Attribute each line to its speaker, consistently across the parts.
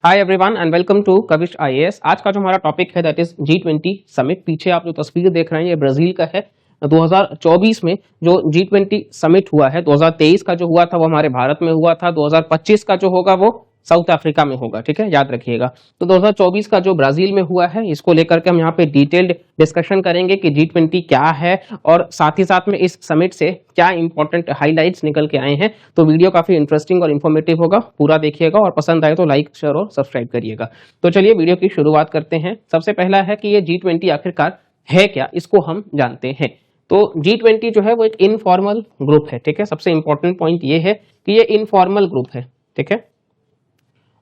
Speaker 1: Hi everyone and welcome to Kavish IAS. आज का जो हमारा टॉपिक है दैट इज G20 समिट। पीछे आप जो तस्वीर देख रहे हैं ये ब्राजील का है। 2024 में जो G20 समिट हुआ है, 2023 का जो हुआ था वो हमारे भारत में हुआ था, 2025 का जो होगा वो साउथ अफ्रीका में होगा। ठीक है, याद रखिएगा। तो 2024 का जो ब्राजील में हुआ है इसको लेकर के हम यहाँ पे डिटेल्ड डिस्कशन करेंगे कि G20 क्या है और साथ ही साथ में इस समिट से क्या इंपॉर्टेंट हाइलाइट्स निकल के आए हैं। तो वीडियो काफी इंटरेस्टिंग और इन्फॉर्मेटिव होगा, पूरा देखिएगा और पसंद आए तो लाइक शेयर और सब्सक्राइब करिएगा। तो चलिए वीडियो की शुरुआत करते हैं। सबसे पहला है कि ये G20 आखिरकार है क्या, इसको हम जानते हैं। तो G20 जो है वो एक इनफॉर्मल ग्रुप है। ठीक है, सबसे इंपॉर्टेंट पॉइंट ये है कि ये इनफॉर्मल ग्रुप है। ठीक है,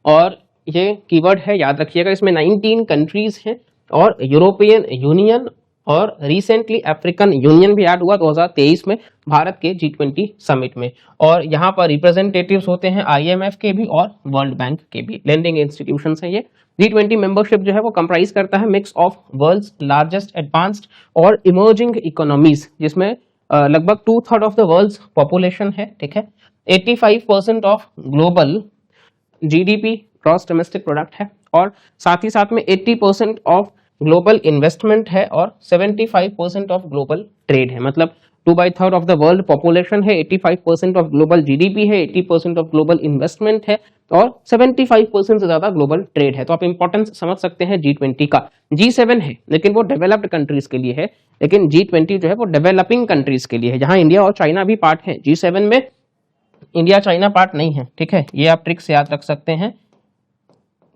Speaker 1: और ये कीवर्ड है, याद रखिएगा। इसमें 19 कंट्रीज हैं और यूरोपियन यूनियन और रिसेंटली अफ्रीकन यूनियन भी ऐड हुआ 2023 में भारत के G20 समिट में। और यहाँ पर रिप्रेजेंटेटिव्स होते हैं IMF के भी और वर्ल्ड बैंक के भी, लेंडिंग इंस्टीट्यूशंस हैं ये। G20 मेंबरशिप जो है वो कंप्राइज करता है mix of world's largest advanced और इमर्जिंग इकोनॉमीज, जिसमें लगभग 2/3 ऑफ द वर्ल्ड्स पॉपुलेशन है। ठीक है, 85% of global GDP gross domestic product है और साथ ही साथ में 80% ऑफ ग्लोबल इन्वेस्टमेंट है और 75% ऑफ ग्लोबल ट्रेड है। मतलब 2/3 ऑफ द वर्ल्ड पॉपुलेशन है, 85% ऑफ ग्लोबल जीडीपी है, 80% ऑफ ग्लोबल इन्वेस्टमेंट है और 75% से ज्यादा ग्लोबल ट्रेड है। तो आप इंपॉर्टेंस समझ सकते हैं G20 का। G7 है लेकिन वो डेवलप्ड कंट्रीज के लिए है, लेकिन G20 जो है वो डेवलपिंग कंट्रीज के लिए है, जहां इंडिया और चाइना भी पार्ट है। G7 में इंडिया चाइना पार्ट नहीं है। ठीक है, ये आप ट्रिक से याद रख सकते हैं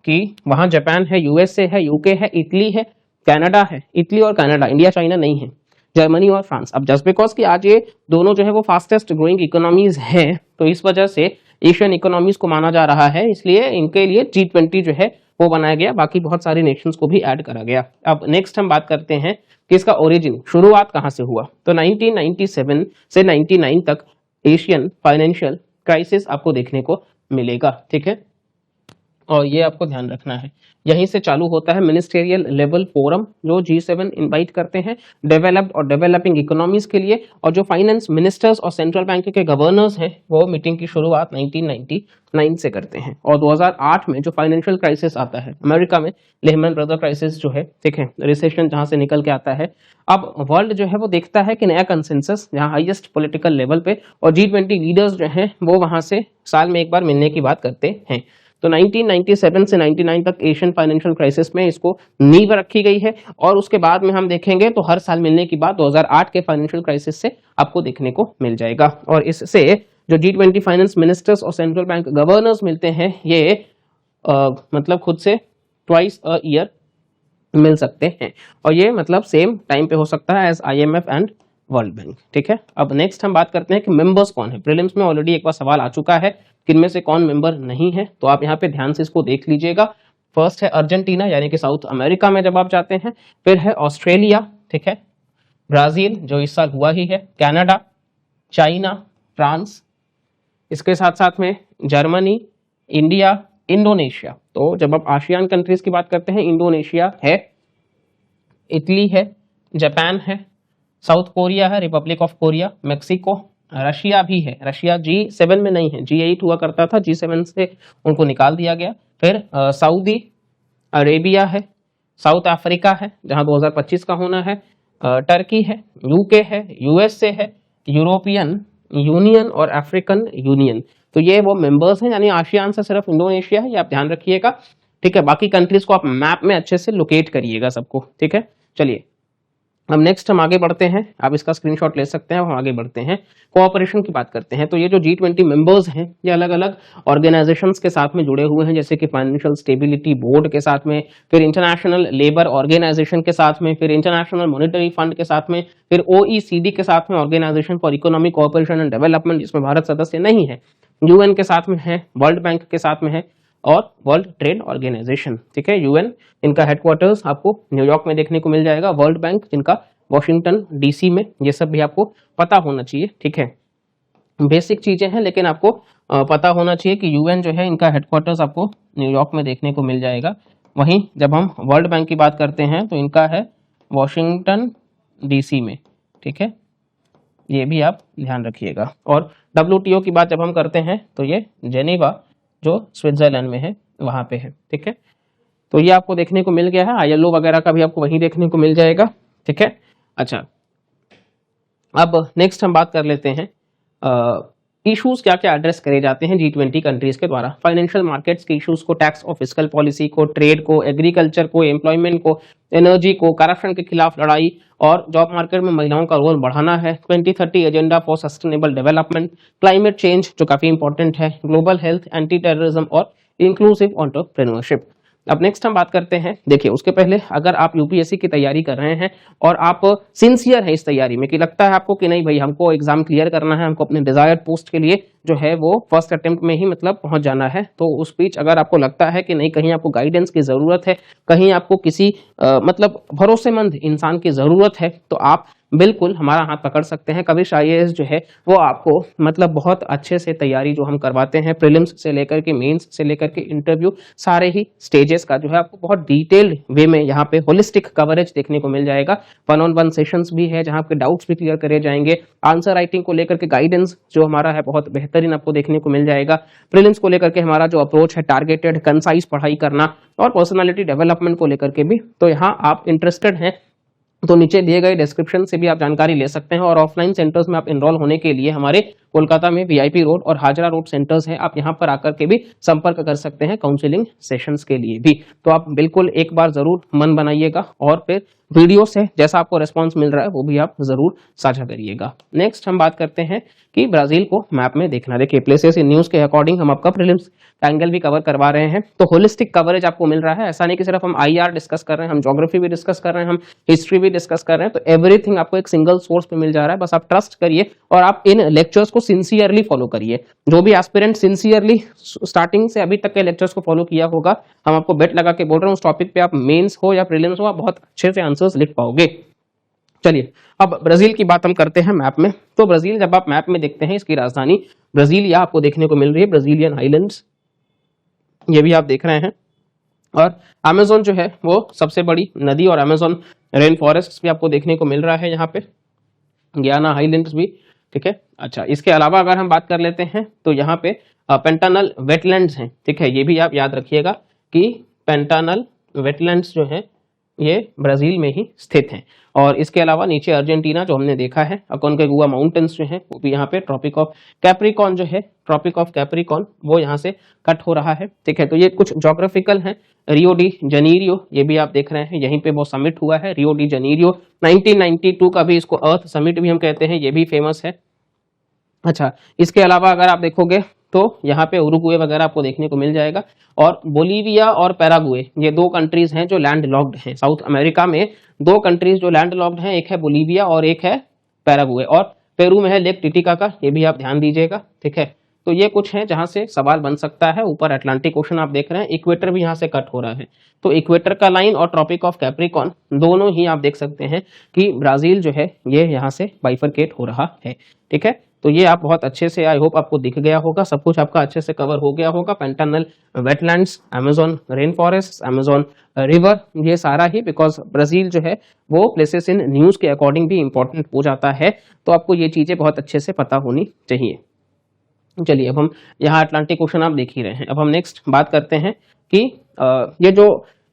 Speaker 1: कि वहां जापान है, यूएसए है, यूके है, इटली है, कनाडा है। इटली और कनाडा, इंडिया चाइना नहीं है। जर्मनी और फ्रांस। अब जस्ट बिकॉज कि आज ये दोनों जो है वो फास्टेस्ट ग्रोइंग इकोनॉमीज हैं, तो इस वजह से एशियन इकोनॉमीज को माना जा रहा है, इसलिए इनके लिए G20 जो है वो बनाया गया। बाकी बहुत सारे नेशंस को भी ऐड करा गया। अब नेक्स्ट हम बात करते हैं कि इसका ओरिजिन, शुरुआत कहां से हुआ। तो 1997 से 99 तक एशियन फाइनेंशियल क्राइसिस आपको देखने को मिलेगा। ठीक है, और ये आपको ध्यान रखना है। यहीं से चालू होता है मिनिस्टेरियल लेवल फोरम जो G7 इनवाइट करते हैं डेवलप्ड और डेवलपिंग इकोनॉमीज के लिए, और जो फाइनेंस मिनिस्टर्स और सेंट्रल बैंक के गवर्नर्स हैं वो मीटिंग की शुरुआत 1999 से करते हैं। और 2008 में जो फाइनेंशियल क्राइसिस आता है अमेरिका में, लेहमैन ब्रदर क्राइसिस जो है, ठीक है, रिसेशन जहां से निकल के आता है। अब वर्ल्ड जो है वो देखता है कि नया कंसेंसस जहां हाईएस्ट पॉलिटिकल लेवल पे, और G20 लीडर्स जो हैं वो वहां से साल में एक बार मिलने की बात करते हैं। तो 1997 से 99 तक एशियन फाइनेंशियल क्राइसिस में इसको नींव रखी गई है, और उसके बाद में हम देखेंगे तो हर साल मिलने की बात 2008 के फाइनेंशियल क्राइसिस से आपको देखने को मिल जाएगा। और इससे जो G20 फाइनेंस मिनिस्टर्स और सेंट्रल बैंक गवर्नर्स मिलते हैं, ये मतलब खुद से ट्वाइस अ ईयर मिल सकते हैं, और ये मतलब सेम टाइम पे हो सकता है as IMF and world bank. ठीक है, अब नेक्स्ट हम बात करते हैं कि मेंबर्स कौन है। प्रीलिम्स में ऑलरेडी एक बार सवाल आ चुका है कि इनमें से कौन मेंबर नहीं है, तो आप यहाँ पे ध्यान से इसको देख लीजिएगा। फर्स्ट है अर्जेंटीना, यानी कि साउथ अमेरिका में जब आप जाते हैं। फिर है ऑस्ट्रेलिया, ठीक है, ब्राजील जो इस साल हुआ ही है, कनाडा, चाइना, फ्रांस, इसके साथ साथ में जर्मनी, इंडिया, इंडोनेशिया। तो जब आप आसियान कंट्रीज की बात करते हैं, इंडोनेशिया है, इटली है, जापान है, साउथ कोरिया है, Republic of Korea, Mexico, Russia भी है। रशिया G7 में नहीं है, G8 हुआ करता था, G7 से उनको निकाल दिया गया। फिर सऊदी अरेबिया है, साउथ अफ्रीका है जहां 2025 का होना है, टर्की है, यूके है, यूएसए है, यूरोपियन यूनियन और अफ्रीकन यूनियन। तो ये वो मेंबर्स हैं, यानी आसियान से सिर्फ इंडोनेशिया है, ये आप ध्यान रखिएगा। ठीक है, बाकी कंट्रीज को आप मैप में अच्छे से लोकेट करिएगा सबको। ठीक है, चलिए अब नेक्स्ट हम आगे बढ़ते हैं। आप इसका स्क्रीनशॉट ले सकते हैं। हम आगे बढ़ते हैं, कोऑपरेशन की बात करते हैं। तो ये जो G20 मेंबर्स हैं ये अलग अलग ऑर्गेनाइजेशंस के साथ में जुड़े हुए हैं, जैसे कि फाइनेंशियल स्टेबिलिटी बोर्ड के साथ में, फिर इंटरनेशनल लेबर ऑर्गेनाइजेशन के साथ में, फिर इंटरनेशनल मॉनिटरी फंड के साथ में, फिर OECD के साथ में, organisation for economic cooperation and development, जिसमें भारत सदस्य नहीं है, UN के साथ में है, वर्ल्ड बैंक के साथ में है, और वर्ल्ड ट्रेड ऑर्गेनाइजेशन। ठीक है, UN इनका हेडक्वार्टर्स आपको न्यूयॉर्क में देखने को मिल जाएगा, वर्ल्ड बैंक जिनका वॉशिंगटन DC में। ये सब भी आपको पता होना चाहिए। ठीक है, बेसिक चीजें हैं लेकिन आपको पता होना चाहिए कि UN जो है इनका हेडक्वार्टर्स आपको न्यूयॉर्क में देखने को मिल जाएगा। वहीं जब हम वर्ल्ड बैंक की बात करते हैं तो इनका है वॉशिंगटन DC में। ठीक है, ये भी आप ध्यान रखिएगा। और WTO की बात जब हम करते हैं तो ये जेनेवा जो स्विट्जरलैंड में है, वहां पे है, ठीक है। तो ये आपको देखने को मिल गया है, ILO वगैरह का भी आपको वहीं देखने को मिल जाएगा, ठीक है। अच्छा, अब नेक्स्ट हम बात कर लेते हैं इश्यूज क्या क्या एड्रेस करे जाते हैं G20 कंट्रीज के द्वारा। फाइनेंशियल मार्केट्स के इश्यूज को, टैक्स और फिस्कल पॉलिसी को, ट्रेड को, एग्रीकल्चर को, एम्प्लॉयमेंट को, एनर्जी को, करप्शन के खिलाफ लड़ाई और जॉब मार्केट में महिलाओं का रोल बढ़ाना है, 2030 agenda for sustainable development, climate change जो काफी इंपॉर्टेंट है, ग्लोबल हेल्थ, एंटी टेररिज्म और इंक्लूसिव एंटरप्रेन्योरशिप। अब नेक्स्ट हम बात करते हैं, देखिए उसके पहले अगर आप यूपीएससी की तैयारी कर रहे हैं और आप सिंसियर हैं इस तैयारी में कि लगता है आपको कि नहीं भाई हमको एग्जाम क्लियर करना है, हमको अपने डिजायर्ड पोस्ट के लिए जो है वो फर्स्ट अटेम्प्ट में ही मतलब पहुंच जाना है, तो उस बीच अगर आपको लगता है कि नहीं कहीं आपको गाइडेंस की जरूरत है, कहीं आपको किसी मतलब भरोसेमंद इंसान की जरूरत है, तो आप बिल्कुल हमारा हाथ पकड़ सकते हैं। कविश IAS जो है वो आपको मतलब बहुत अच्छे से तैयारी जो हम करवाते हैं, प्रीलिम्स से लेकर के मेंस से लेकर के इंटरव्यू, सारे ही स्टेजेस का जो है आपको बहुत डिटेल्ड वे में यहाँ पे होलिस्टिक कवरेज देखने को मिल जाएगा। 1-on-1 सेशंस भी है जहाँ आपके डाउट्स भी क्लियर करे जाएंगे, आंसर राइटिंग को लेकर के गाइडेंस जो हमारा है बहुत बेहतरीन आपको देखने को मिल जाएगा, प्रीलिम्स को लेकर के हमारा जो अप्रोच है टारगेटेड कंसाइज पढ़ाई करना और पर्सनालिटी डेवलपमेंट को लेकर के भी। तो यहाँ आप इंटरेस्टेड हैं तो नीचे दिए गए डिस्क्रिप्शन से भी आप जानकारी ले सकते हैं, और ऑफलाइन सेंटर्स में आप एनरोल होने के लिए हमारे कोलकाता में VIP रोड और हाजरा रोड सेंटर्स हैं, आप यहां पर आकर के भी संपर्क कर सकते हैं काउंसलिंग सेशंस के लिए भी। तो आप बिल्कुल एक बार जरूर मन बनाइएगा और फिर वीडियो से जैसा आपको रिस्पांस मिल रहा है वो भी आप जरूर साझा करिएगा। नेक्स्ट हम बात करते हैं कि ब्राजील को मैप में देखना। देखिए प्लेसेस इन न्यूज के अकॉर्डिंग हम आपका प्रीलिम्स एंगल भी कवर करवा रहे हैं, तो होलिस्टिक कवरेज आपको मिल रहा है। ऐसा नहीं कि सिर्फ हम IR डिस्कस कर रहे हैं, हम ज्योग्राफी भी डिस्कस कर रहे हैं, हम हिस्ट्री भी डिस्कस कर रहे हैं, तो एवरीथिंग आपको एक सिंगल सोर्स पे मिल जा रहा है। बस आप ट्रस्ट करिए और आप इन लेक्चर्स को सिंसियरली फॉलो करिए। जो भी एस्पिरेंट सिंसियरली स्टार्टिंग से अभी तक के लेक्चर्स को फॉलो किया होगा, हम आपको बेट लगा के बोल रहे हैं उस टॉपिक पे आप मेंस हो या प्रीलिम्स हो आप बहुत अच्छे से आंसर्स लिख पाओगे। चलिए अब ब्राजील की बात हम करते हैं मैप में। तो ब्राजील जब आप मैप में देखते हैं, इसकी राजधानी ब्राजीलिया आपको देखने को मिल रही है, ब्राजीलियन आइलैंड्स ये भी आप देख रहे हैं, और अमेज़न जो है वो सबसे बड़ी नदी, और अमेज़न रेन फॉरेस्ट भी आपको देखने को मिल रहा है यहाँ पे, गियाना हाईलैंड्स भी, ठीक है। अच्छा, इसके अलावा अगर हम बात कर लेते हैं तो यहाँ पे पेंटानल वेटलैंड्स हैं, ठीक है, ये भी आप याद रखिएगा कि पेंटानल वेटलैंड्स जो है ये ब्राजील में ही स्थित हैं। और इसके अलावा नीचे अर्जेंटीना जो हमने देखा है, अकोनकागुआ माउंटेन्स जो है वो भी यहाँ पे, ट्रॉपिक ऑफ कैप्रिकॉन जो है, ट्रॉपिक ऑफ कैप्रिकॉन वो यहाँ से कट हो रहा है, ठीक है। तो ये कुछ ज्योग्राफिकल हैं। रियो डी जनीरियो ये भी आप देख रहे हैं, यहीं पे वो समिट हुआ है, रियो डी जनीरियो 1992 का भी इसको अर्थ समिट भी हम कहते हैं, ये भी फेमस है। अच्छा, इसके अलावा अगर आप देखोगे तो यहाँ पे उरुग्वे वगैरह आपको देखने को मिल जाएगा, और बोलीविया और पैराग्वे ये दो कंट्रीज हैं जो लैंड लॉक्ड हैं। साउथ अमेरिका में दो कंट्रीज जो लैंड लॉक्ड हैं, एक है बोलीविया और एक है पैराग्वे, और पेरू में है लेक टिटिकाका, ये भी आप ध्यान दीजिएगा, ठीक है। तो ये कुछ है जहां से सवाल बन सकता है। ऊपर अटलांटिक ओशन आप देख रहे हैं, इक्वेटर भी यहाँ से कट हो रहा है, तो इक्वेटर का लाइन और ट्रॉपिक ऑफ कैप्रिकॉन दोनों ही आप देख सकते हैं कि ब्राजील जो है ये यहाँ से बाइफरकेट हो रहा है, ठीक है। तो ये आप बहुत अच्छे से, आई होप आपको दिख गया होगा, सब कुछ आपका अच्छे से कवर हो गया होगा। पेंटानल wetlands, Amazon rain forest, Amazon river, ये सारा ही, बिकॉज ब्राजील जो है वो प्लेसेस इन न्यूज के अकॉर्डिंग भी इंपॉर्टेंट हो जाता है, तो आपको ये चीजें बहुत अच्छे से पता होनी चाहिए। चलिए अब हम यहाँ अटलांटिक ओशन आप देख ही रहे हैं। अब हम नेक्स्ट बात करते हैं कि ये जो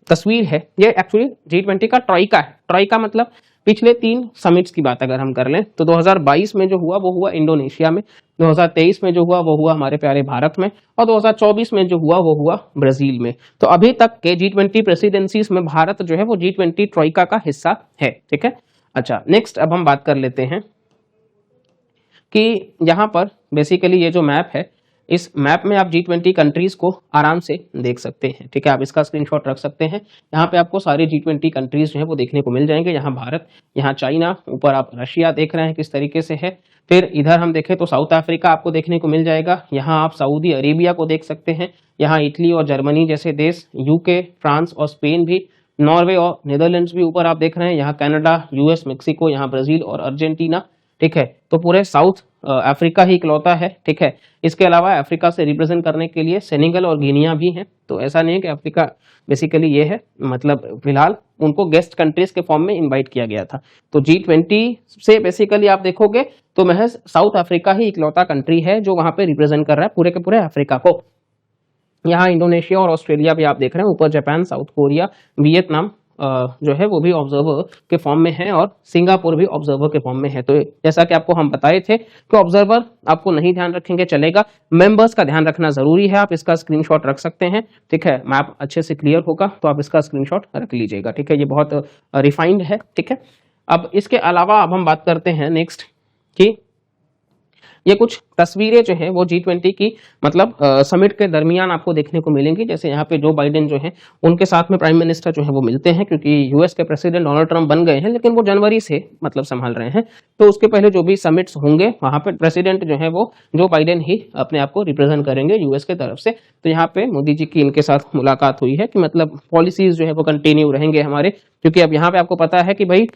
Speaker 1: तस्वीर है ये एक्चुअली G20 का ट्रॉइका है। ट्रॉइका मतलब पिछले 3 समिट्स की बात अगर हम कर लें तो 2022 में जो हुआ वो हुआ इंडोनेशिया में, 2023 में जो हुआ वो हुआ हमारे प्यारे भारत में, और 2024 में जो हुआ वो हुआ ब्राजील में। तो अभी तक के G20 प्रेसिडेंसीज में भारत जो है वो G20 ट्रॉइका का हिस्सा है, ठीक है। अच्छा, नेक्स्ट अब हम बात कर लेते हैं कि यहाँ पर बेसिकली ये जो मैप है, इस मैप में आप G20 कंट्रीज को आराम से देख सकते हैं, ठीक है। आप इसका स्क्रीनशॉट रख सकते हैं। यहाँ पे आपको सारे G20 कंट्रीज जो है वो देखने को मिल जाएंगे। यहाँ भारत, यहाँ चाइना, ऊपर आप रशिया देख रहे हैं किस तरीके से है। फिर इधर हम देखें तो साउथ अफ्रीका आपको देखने को मिल जाएगा। यहाँ आप सऊदी अरेबिया को देख सकते हैं। यहाँ इटली और जर्मनी जैसे देश, UK, फ्रांस और स्पेन भी, नॉर्वे और नीदरलैंड्स भी ऊपर आप देख रहे हैं। यहाँ कनाडा, US, मेक्सिको, यहाँ ब्राजील और अर्जेंटीना, ठीक है। तो पूरे साउथ अफ्रीका ही इकलौता है, ठीक है। इसके अलावा अफ्रीका से रिप्रेजेंट करने के लिए सेनेगल और गिनिया भी हैं। तो ऐसा नहीं है कि अफ्रीका बेसिकली ये है, मतलब फिलहाल उनको गेस्ट कंट्रीज के फॉर्म में इनवाइट किया गया था। तो G20 से बेसिकली आप देखोगे तो महज साउथ अफ्रीका ही इकलौता कंट्री है जो वहां पे रिप्रेजेंट कर रहा है पूरे के पूरे अफ्रीका को। यहाँ इंडोनेशिया और ऑस्ट्रेलिया भी आप देख रहे हैं, ऊपर जापान, साउथ कोरिया, वियतनाम जो है वो भी ऑब्जर्वर के फॉर्म में है और सिंगापुर भी ऑब्जर्वर के फॉर्म में है। तो जैसा कि आपको हम बताए थे कि ऑब्जर्वर आपको नहीं ध्यान रखेंगे चलेगा, मेंबर्स का ध्यान रखना जरूरी है। आप इसका स्क्रीनशॉट रख सकते हैं, ठीक है, मैप अच्छे से क्लियर होगा तो आप इसका स्क्रीनशॉट रख लीजिएगा, ठीक है, ये बहुत रिफाइंड है, ठीक है। अब इसके अलावा अब हम बात करते हैं नेक्स्ट कि ये कुछ तस्वीरें जो है वो G20 की मतलब समिट के दरमियान आपको देखने को मिलेंगी। जैसे यहाँ पे जो बाइडेन जो है उनके साथ में प्राइम मिनिस्टर जो है वो मिलते हैं, क्योंकि यूएस के प्रेसिडेंट डोनाल्ड ट्रंप बन गए हैं लेकिन वो जनवरी से मतलब संभाल रहे हैं, तो उसके पहले जो भी समिट्स होंगे वहां पे प्रेसिडेंट जो है वो जो बाइडेन ही अपने आप को रिप्रेजेंट करेंगे यूएस के तरफ से। तो यहाँ पे मोदी जी की इनके साथ मुलाकात हुई है कि मतलब पॉलिसीज जो है वो कंटिन्यू रहेंगे हमारे, क्योंकि अब यहाँ पे आपको पता है कि भाई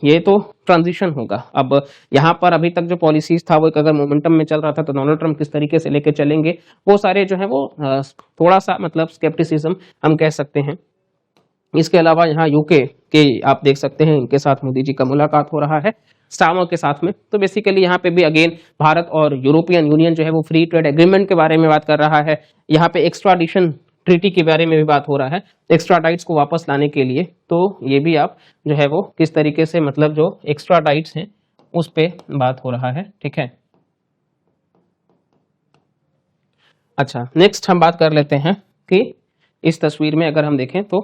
Speaker 1: ये तो ट्रांजिशन होगा। अब यहाँ पर अभी तक जो पॉलिसीज था वो एक अगर मोमेंटम में चल रहा था तो डोनाल्ड ट्रंप किस तरीके से लेके चलेंगे वो सारे जो है वो थोड़ा सा मतलब स्केप्टिसिज्म हम कह सकते हैं। इसके अलावा यहाँ यूके के आप देख सकते हैं, इनके साथ मोदी जी का मुलाकात हो रहा है स्टामर के साथ में। तो बेसिकली यहाँ पे भी अगेन भारत और यूरोपियन यूनियन जो है वो फ्री ट्रेड एग्रीमेंट के बारे में बात कर रहा है। यहाँ पे एक्स्ट्राडिशन ट्रीटी के बारे में भी बात हो रहा है, एक्स्ट्राडाइट्स को वापस लाने के लिए। तो ये भी आप जो है वो किस तरीके से मतलब जो एक्स्ट्राडाइट्स हैं उस पे बात हो रहा है, ठीक है। अच्छा, नेक्स्ट हम बात कर लेते हैं कि इस तस्वीर में अगर हम देखें तो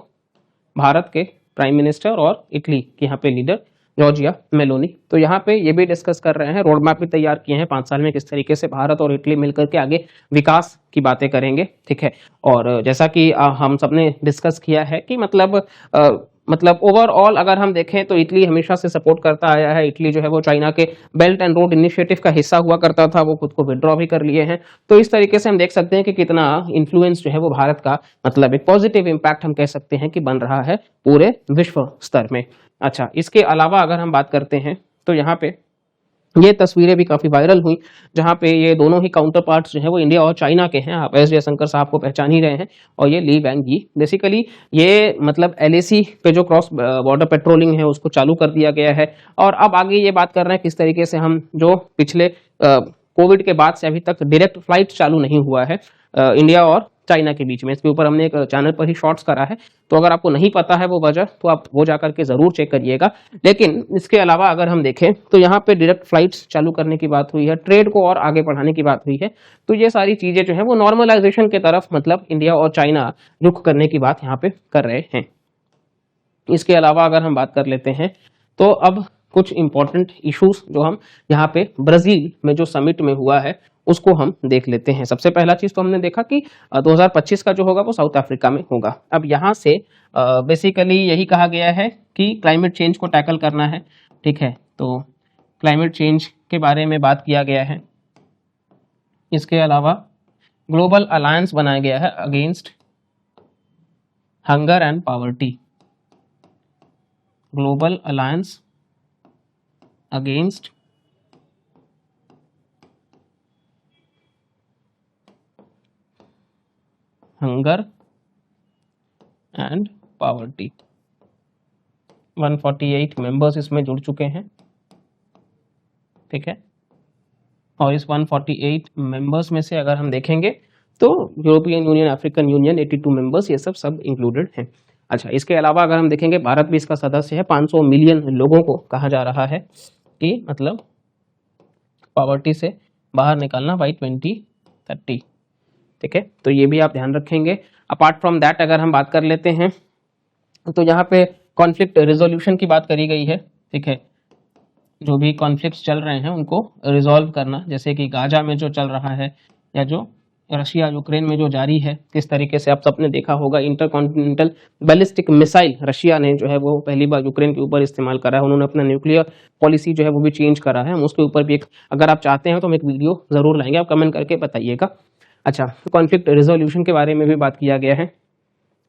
Speaker 1: भारत के प्राइम मिनिस्टर और इटली के यहाँ पे लीडर जॉर्जिया मेलोनी, तो यहाँ पे ये भी डिस्कस कर रहे हैं, रोड मैप भी तैयार किए हैं 5 साल में किस तरीके से भारत और इटली मिलकर के आगे विकास की बातें करेंगे, ठीक है। और जैसा कि हम सबने डिस्कस किया है कि मतलब ओवरऑल अगर हम देखें तो इटली हमेशा से सपोर्ट करता आया है। इटली जो है वो चाइना के बेल्ट एंड रोड इनिशिएटिव का हिस्सा हुआ करता था, वो खुद को विड्रॉ भी कर लिए हैं। तो इस तरीके से हम देख सकते हैं कि कितना इन्फ्लुएंस जो है वो भारत का मतलब एक पॉजिटिव इंपैक्ट हम कह सकते हैं कि बन रहा है पूरे विश्व स्तर में। अच्छा, इसके अलावा अगर हम बात करते हैं तो यहाँ पे ये तस्वीरें भी काफी वायरल हुई, जहां पे ये दोनों ही काउंटर पार्ट्स जो है वो इंडिया और चाइना के हैं। आप एस जयशंकर साहब को पहचान ही रहे हैं और ये ली वैंग यी। बेसिकली ये मतलब LAC पे जो क्रॉस बॉर्डर पेट्रोलिंग है उसको चालू कर दिया गया है। और अब आगे ये बात कर रहे हैं किस तरीके से हम जो पिछले कोविड के बाद से अभी तक डायरेक्ट फ्लाइट चालू नहीं हुआ है इंडिया और चाइना के बीच में, इसके ऊपर हमने एक चैनल पर ही शॉर्ट्स करा है। तो अगर आपको नहीं पता है वो वजह तो आप वो जाकर के जरूर चेक करिएगा। लेकिन इसके अलावा अगर हम देखें तो यहाँ पे डायरेक्ट फ्लाइट्स चालू करने की बात हुई है, ट्रेड को और आगे बढ़ाने की बात हुई है। तो ये सारी चीजें जो है वो नॉर्मलाइजेशन की तरफ मतलब इंडिया और चाइना रुख करने की बात यहाँ पे कर रहे हैं। इसके अलावा अगर हम बात कर लेते हैं तो अब कुछ इंपॉर्टेंट इश्यूज जो हम यहाँ पे ब्राजील में जो समिट में हुआ है उसको हम देख लेते हैं। सबसे पहला चीज तो हमने देखा कि 2025 का जो होगा वो साउथ अफ्रीका में होगा। अब यहाँ से बेसिकली यही कहा गया है कि क्लाइमेट चेंज को टैकल करना है, ठीक है। तो क्लाइमेट चेंज के बारे में बात किया गया है। इसके अलावा ग्लोबल अलायंस बनाया गया है against hunger and poverty, global alliance against hunger and poverty. 148 members इसमें जुड़ चुके हैं, ठीक है। और इस 148 मेंबर्स में से अगर हम देखेंगे तो European union, African union 82 members, ये सब इंक्लूडेड हैं। अच्छा, इसके अलावा अगर हम देखेंगे भारत भी इसका सदस्य है। 500 मिलियन लोगों को कहा जा रहा है कि मतलब पॉवर्टी से बाहर निकालना बाई 2030, ठीक है। तो ये भी आप ध्यान रखेंगे। अपार्ट फ्रॉम दैट अगर हम बात कर लेते हैं तो यहाँ पे कॉन्फ्लिक्ट रिजोल्यूशन की बात करी गई है, ठीक है। जो भी कॉन्फ्लिक्ट्स चल रहे हैं उनको रिजॉल्व करना, जैसे कि गाजा में जो चल रहा है या जो रशिया यूक्रेन में जो जारी है, किस तरीके से आप सबने देखा होगा इंटरकॉन्टिनेंटल बैलिस्टिक मिसाइल रशिया ने जो है वो पहली बार यूक्रेन के ऊपर इस्तेमाल करा है। उन्होंने अपना न्यूक्लियर पॉलिसी जो है वो भी चेंज करा है। हम उसके ऊपर भी एक अगर आप चाहते हैं तो हम एक वीडियो जरूर लाएंगे, आप कमेंट करके बताइएगा। अच्छा, कॉन्फ्लिक्ट रिजोल्यूशन के बारे में भी बात किया गया है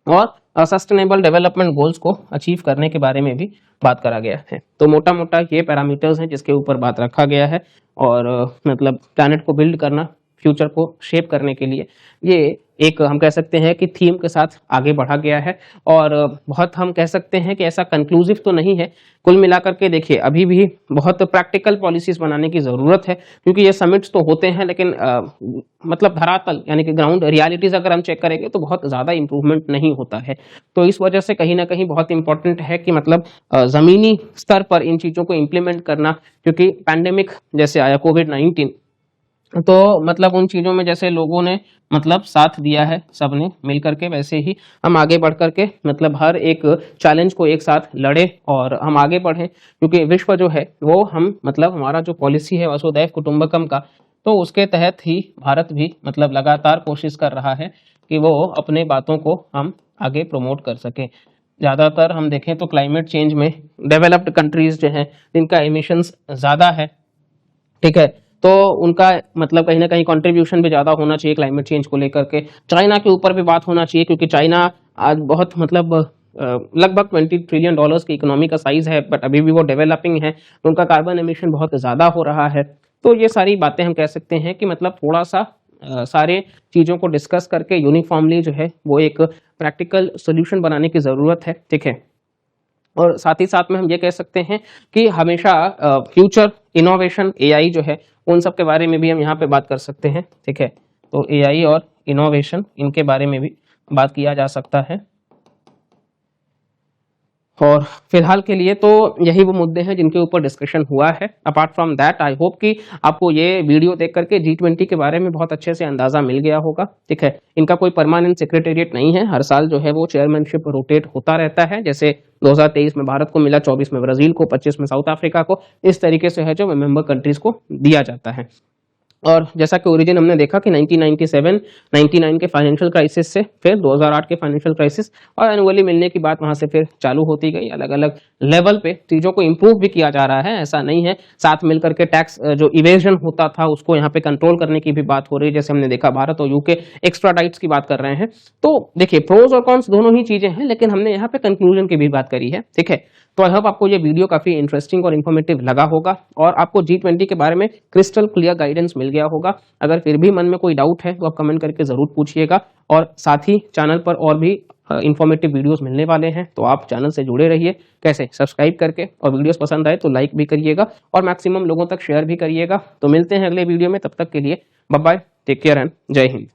Speaker 1: और सस्टेनेबल डेवलपमेंट गोल्स को अचीव करने के बारे में भी बात करा गया है। तो मोटा मोटा ये पैरामीटर्स हैं जिसके ऊपर बात रखा गया है। और मतलब प्लैनेट को बिल्ड करना फ्यूचर को शेप करने के लिए ये एक हम कह सकते हैं कि थीम के साथ आगे बढ़ा गया है। और बहुत हम कह सकते हैं कि ऐसा कंक्लूसिव तो नहीं है। कुल मिलाकर के देखिए अभी भी बहुत प्रैक्टिकल पॉलिसीज बनाने की ज़रूरत है, क्योंकि ये समिट्स तो होते हैं लेकिन मतलब धरातल यानी कि ग्राउंड रियलिटीज अगर हम चेक करेंगे तो बहुत ज़्यादा इंप्रूवमेंट नहीं होता है। तो इस वजह से कहीं ना कहीं बहुत इंपॉर्टेंट है कि मतलब ज़मीनी स्तर पर इन चीज़ों को इम्प्लीमेंट करना, क्योंकि पैंडेमिक जैसे आया कोविड-19 तो मतलब उन चीज़ों में जैसे लोगों ने मतलब साथ दिया है सबने मिल करके, वैसे ही हम आगे बढ़ करके मतलब हर एक चैलेंज को एक साथ लड़े और हम आगे बढ़ें, क्योंकि विश्व जो है वो हम मतलब हमारा जो पॉलिसी है वसुधैव कुटुंबकम का, तो उसके तहत ही भारत भी मतलब लगातार कोशिश कर रहा है कि वो अपने बातों को हम आगे प्रमोट कर सके। ज़्यादातर हम देखें तो क्लाइमेट चेंज में डेवलप्ड कंट्रीज जो हैं जिनका एमिशंस ज़्यादा है, ठीक है, तो उनका मतलब कहीं ना कहीं कंट्रीब्यूशन भी ज़्यादा होना चाहिए क्लाइमेट चेंज को लेकर के। चाइना के ऊपर भी बात होना चाहिए, क्योंकि चाइना आज बहुत मतलब लगभग $20 ट्रिलियन की इकोनॉमी का साइज है, बट अभी भी वो डेवलपिंग है, तो उनका कार्बन एमिशन बहुत ज़्यादा हो रहा है। तो ये सारी बातें हम कह सकते हैं कि मतलब थोड़ा सा सारे चीज़ों को डिस्कस करके यूनिफॉर्मली जो है वो एक प्रैक्टिकल सोल्यूशन बनाने की ज़रूरत है, ठीक है। और साथ ही साथ में हम ये कह सकते हैं कि हमेशा फ्यूचर इनोवेशन एआई जो है उन सब के बारे में भी हम यहाँ पे बात कर सकते हैं, ठीक है। तो एआई और इनोवेशन इनके बारे में भी बात किया जा सकता है। और फिलहाल के लिए तो यही वो मुद्दे हैं जिनके ऊपर डिस्कशन हुआ है। Apart from that I hope कि आपको ये वीडियो देख करके G20 के बारे में बहुत अच्छे से अंदाजा मिल गया होगा, ठीक है। इनका कोई परमानेंट सेक्रेटेरिएट नहीं है, हर साल जो है वो चेयरमैनशिप रोटेट होता रहता है। जैसे 2023 में भारत को मिला, 24 में ब्राजील को, 25 में साउथ अफ्रीका को, इस तरीके से है जो मेंबर कंट्रीज को दिया जाता है। और जैसा कि ओरिजिन हमने देखा कि 1997 99 के फाइनेंशियल क्राइसिस से फिर 2008 के फाइनेंशियल क्राइसिस और एनुअली मिलने की बात वहां से फिर चालू होती गई। अलग अलग लेवल पे चीज़ों को इम्प्रूव भी किया जा रहा है, ऐसा नहीं है। साथ मिलकर के टैक्स जो इवेजन होता था उसको यहाँ पे कंट्रोल करने की भी बात हो रही है। जैसे हमने देखा भारत और यूके एक्स्ट्राडाइट्स की बात कर रहे हैं। तो देखिए प्रोज और कॉन्स दोनों ही चीजें हैं, लेकिन हमने यहाँ पे कंक्लूजन की भी बात करी है, ठीक है। तो आई होप आपको ये वीडियो काफी इंटरेस्टिंग और इन्फॉर्मेटिव लगा होगा और आपको G20 के बारे में क्रिस्टल क्लियर गाइडेंस मिल गया होगा। अगर फिर भी मन में कोई डाउट है तो आप कमेंट करके जरूर पूछिएगा। और साथ ही चैनल पर और भी इंफॉर्मेटिव वीडियोस मिलने वाले हैं, तो आप चैनल से जुड़े रहिए। कैसे? सब्सक्राइब करके, और वीडियोस पसंद आए तो लाइक भी करिएगा और मैक्सिमम लोगों तक शेयर भी करिएगा। तो मिलते हैं अगले वीडियो में, तब तक के लिए bye bye, take care and जय हिंद।